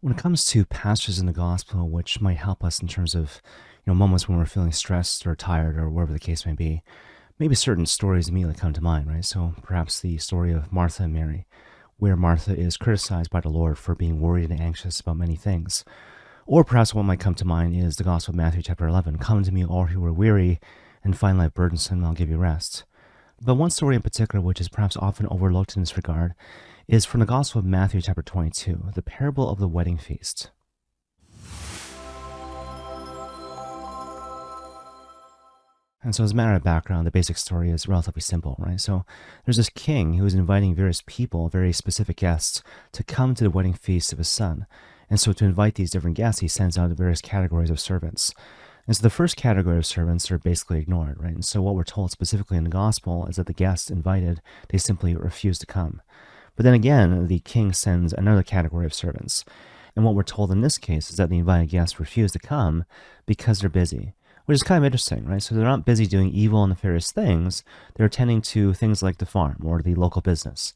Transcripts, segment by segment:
When it comes to passages in the gospel which might help us in terms of, moments when we're feeling stressed or tired or whatever the case may be, maybe certain stories immediately come to mind, right? So perhaps the story of Martha and Mary, where Martha is criticized by the Lord for being worried and anxious about many things. Or perhaps what might come to mind is the Gospel of Matthew chapter 11, "Come to me all who are weary and find life burdensome, and I'll give you rest." But one story in particular, which is perhaps often overlooked in this regard, is from the Gospel of Matthew chapter 22, the parable of the wedding feast. And so as a matter of background, the basic story is relatively simple, right? So there's this king who is inviting various people, very specific guests, to come to the wedding feast of his son. And so to invite these different guests, he sends out various categories of servants. And so the first category of servants are basically ignored, right? And so what we're told specifically in the gospel is that the guests invited, they simply refuse to come. But then again, the king sends another category of servants. And what we're told in this case is that the invited guests refuse to come because they're busy, which is kind of interesting, right? So they're not busy doing evil and nefarious things. They're attending to things like the farm or the local business.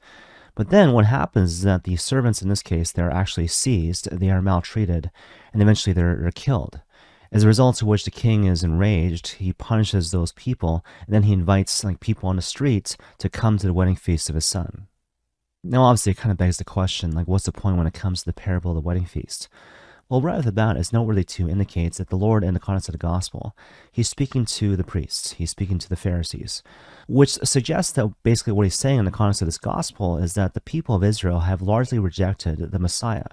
But then what happens is that the servants in this case, they're actually seized, they are maltreated, and eventually they're killed. As a result of which the king is enraged, he punishes those people, and then he invites people on the streets to come to the wedding feast of his son. Now, obviously, it kind of begs the question, what's the point when it comes to the parable of the wedding feast? Well, right off the bat, it's noteworthy to indicate that the Lord, in the context of the gospel, he's speaking to the priests, he's speaking to the Pharisees, which suggests that basically what he's saying in the context of this gospel is that the people of Israel have largely rejected the Messiah.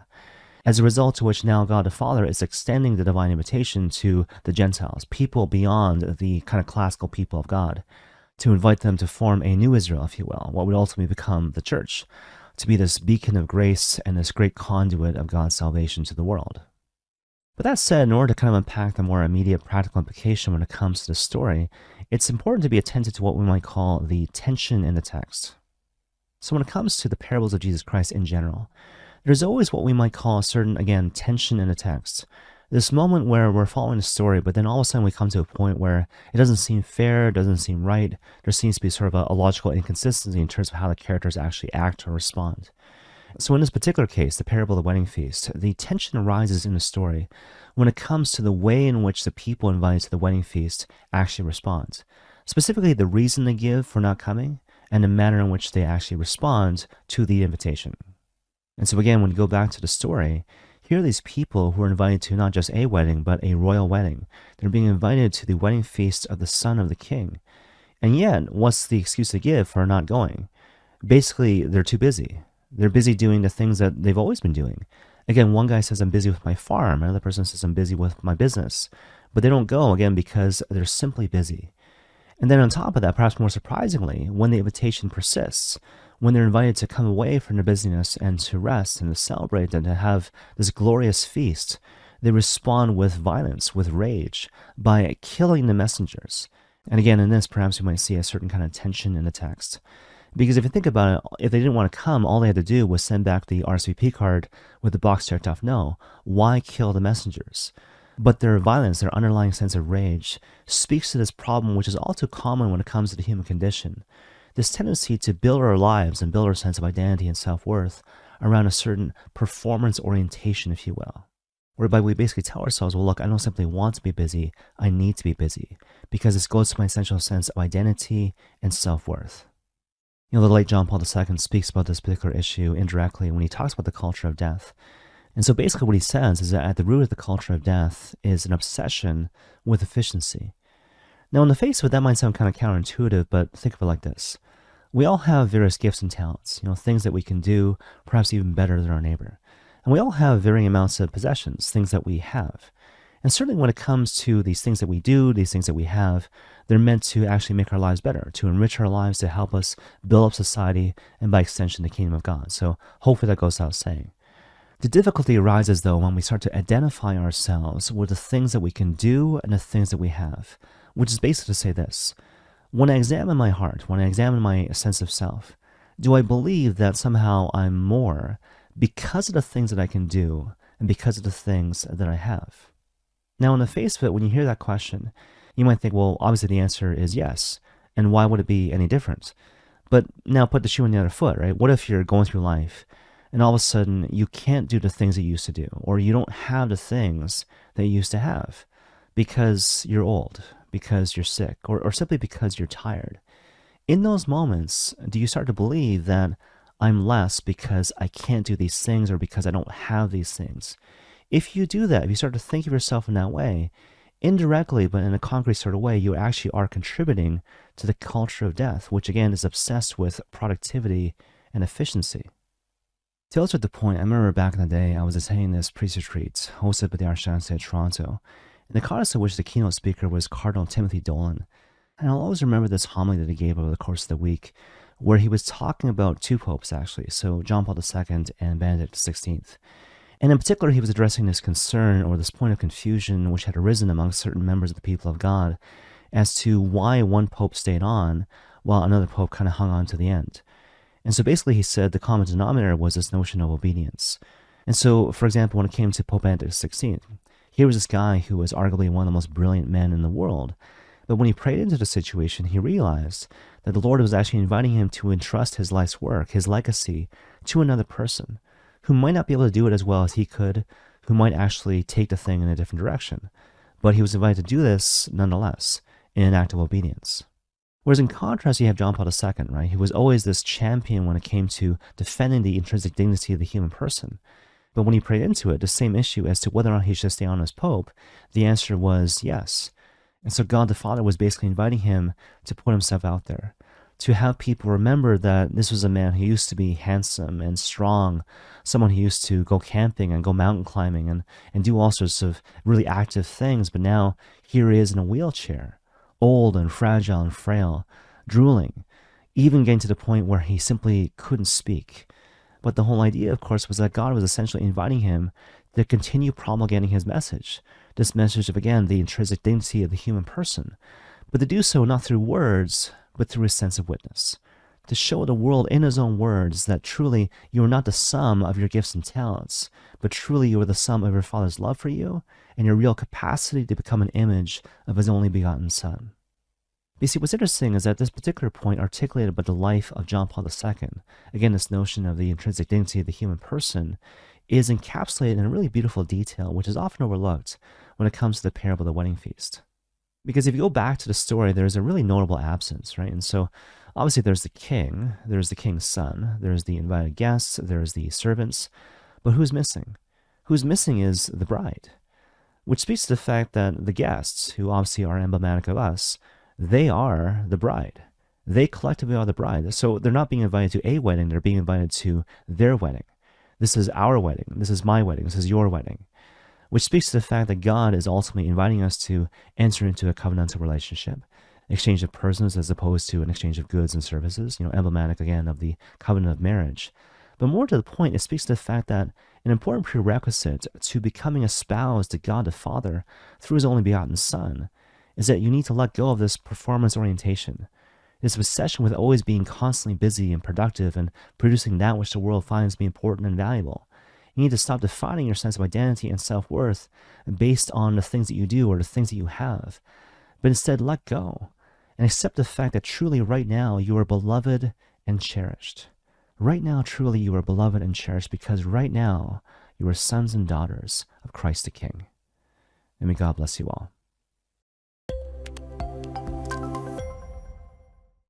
As a result of which now God the Father is extending the divine invitation to the Gentiles, people beyond the kind of classical people of God, to invite them to form a new Israel, if you will, what would ultimately become the church, to be this beacon of grace and this great conduit of God's salvation to the world. But that said, in order to kind of unpack the more immediate practical implication when it comes to the story, it's important to be attentive to what we might call the tension in the text. So when it comes to the parables of Jesus Christ in general, there's always what we might call a certain, again, tension in the text. This moment where we're following the story, but then all of a sudden we come to a point where it doesn't seem fair, it doesn't seem right. There seems to be sort of a logical inconsistency in terms of how the characters actually act or respond. So in this particular case, the parable of the wedding feast, the tension arises in the story when it comes to the way in which the people invited to the wedding feast actually respond. Specifically, the reason they give for not coming and the manner in which they actually respond to the invitation. And so again, when you go back to the story, here are these people who are invited to not just a wedding, but a royal wedding. They're being invited to the wedding feast of the son of the king. And yet, what's the excuse they give for not going? Basically, they're too busy. They're busy doing the things that they've always been doing. Again, one guy says, I'm busy with my farm. Another person says, I'm busy with my business. But they don't go, again, because they're simply busy. And then on top of that, perhaps more surprisingly, when the invitation persists, when they're invited to come away from their busyness and to rest and to celebrate and to have this glorious feast, they respond with violence, with rage, by killing the messengers. And again, in this, perhaps we might see a certain kind of tension in the text. Because if you think about it, if they didn't want to come, all they had to do was send back the RSVP card with the box checked off no. Why kill the messengers? But their violence, their underlying sense of rage, speaks to this problem which is all too common when it comes to the human condition. This tendency to build our lives and build our sense of identity and self-worth around a certain performance orientation, if you will. Whereby we basically tell ourselves, well, look, I don't simply want to be busy, I need to be busy, because this goes to my essential sense of identity and self-worth. The late John Paul II speaks about this particular issue indirectly when he talks about the culture of death. And so basically what he says is that at the root of the culture of death is an obsession with efficiency. Now, in the face of it, that might sound kind of counterintuitive, but think of it like this. We all have various gifts and talents, things that we can do, perhaps even better than our neighbor. And we all have varying amounts of possessions, things that we have. And certainly when it comes to these things that we do, these things that we have, they're meant to actually make our lives better, to enrich our lives, to help us build up society, and by extension, the kingdom of God. So hopefully that goes without saying. The difficulty arises, though, when we start to identify ourselves with the things that we can do and the things that we have, which is basically to say this. When I examine my heart, when I examine my sense of self, do I believe that somehow I'm more because of the things that I can do and because of the things that I have? Now, in the face of it, when you hear that question, you might think, well, obviously the answer is yes. And why would it be any different? But now put the shoe on the other foot, right? What if you're going through life and all of a sudden you can't do the things that you used to do, or you don't have the things that you used to have because you're old, because you're sick, or simply because you're tired. In those moments, do you start to believe that I'm less because I can't do these things or because I don't have these things? If you do that, if you start to think of yourself in that way, indirectly, but in a concrete sort of way, you actually are contributing to the culture of death, which again is obsessed with productivity and efficiency. To illustrate the point, I remember back in the day, I was attending this priest retreat hosted by the Archdiocese of Toronto, and the conference of which the keynote speaker was Cardinal Timothy Dolan. And I'll always remember this homily that he gave over the course of the week, where he was talking about two popes, actually, so John Paul II and Benedict XVI. And in particular, he was addressing this concern or this point of confusion which had arisen among certain members of the people of God as to why one pope stayed on while another pope kind of hung on to the end. And so basically he said the common denominator was this notion of obedience. And so, for example, when it came to Pope Benedict XVI, here was this guy who was arguably one of the most brilliant men in the world. But when he prayed into the situation, he realized that the Lord was actually inviting him to entrust his life's work, his legacy, to another person who might not be able to do it as well as he could, who might actually take the thing in a different direction. But he was invited to do this nonetheless, in an act of obedience. Whereas in contrast, you have John Paul II, right? He was always this champion when it came to defending the intrinsic dignity of the human person. But when he prayed into it, the same issue as to whether or not he should stay on as Pope, the answer was yes. And so God the Father was basically inviting him to put himself out there, to have people remember that this was a man who used to be handsome and strong, someone who used to go camping and go mountain climbing and do all sorts of really active things, but now here he is in a wheelchair, old and fragile and frail, drooling, even getting to the point where he simply couldn't speak. But the whole idea, of course, was that God was essentially inviting him to continue promulgating his message, this message of, again, the intrinsic dignity of the human person, but to do so not through words, but through a sense of witness, to show the world in his own words that truly you are not the sum of your gifts and talents, but truly you are the sum of your Father's love for you and your real capacity to become an image of his only begotten Son. You see, what's interesting is that this particular point articulated by the life of John Paul II, again, this notion of the intrinsic dignity of the human person, is encapsulated in a really beautiful detail, which is often overlooked when it comes to the parable of the wedding feast. Because if you go back to the story, there's a really notable absence, right? And so obviously there's the king, there's the king's son, there's the invited guests, there's the servants, but who's missing? Who's missing is the bride, which speaks to the fact that the guests, who obviously are emblematic of us, they are the bride. They collectively are the bride. So they're not being invited to a wedding, they're being invited to their wedding. This is our wedding, this is my wedding, this is your wedding. Which speaks to the fact that God is ultimately inviting us to enter into a covenantal relationship, exchange of persons as opposed to an exchange of goods and services, emblematic again of the covenant of marriage. But more to the point, it speaks to the fact that an important prerequisite to becoming espoused to God the Father through his only begotten Son is that you need to let go of this performance orientation, this obsession with always being constantly busy and productive and producing that which the world finds to be important and valuable. You need to stop defining your sense of identity and self-worth based on the things that you do or the things that you have, but instead let go and accept the fact that truly right now you are beloved and cherished. Right now, truly you are beloved and cherished because right now you are sons and daughters of Christ the King. And may God bless you all.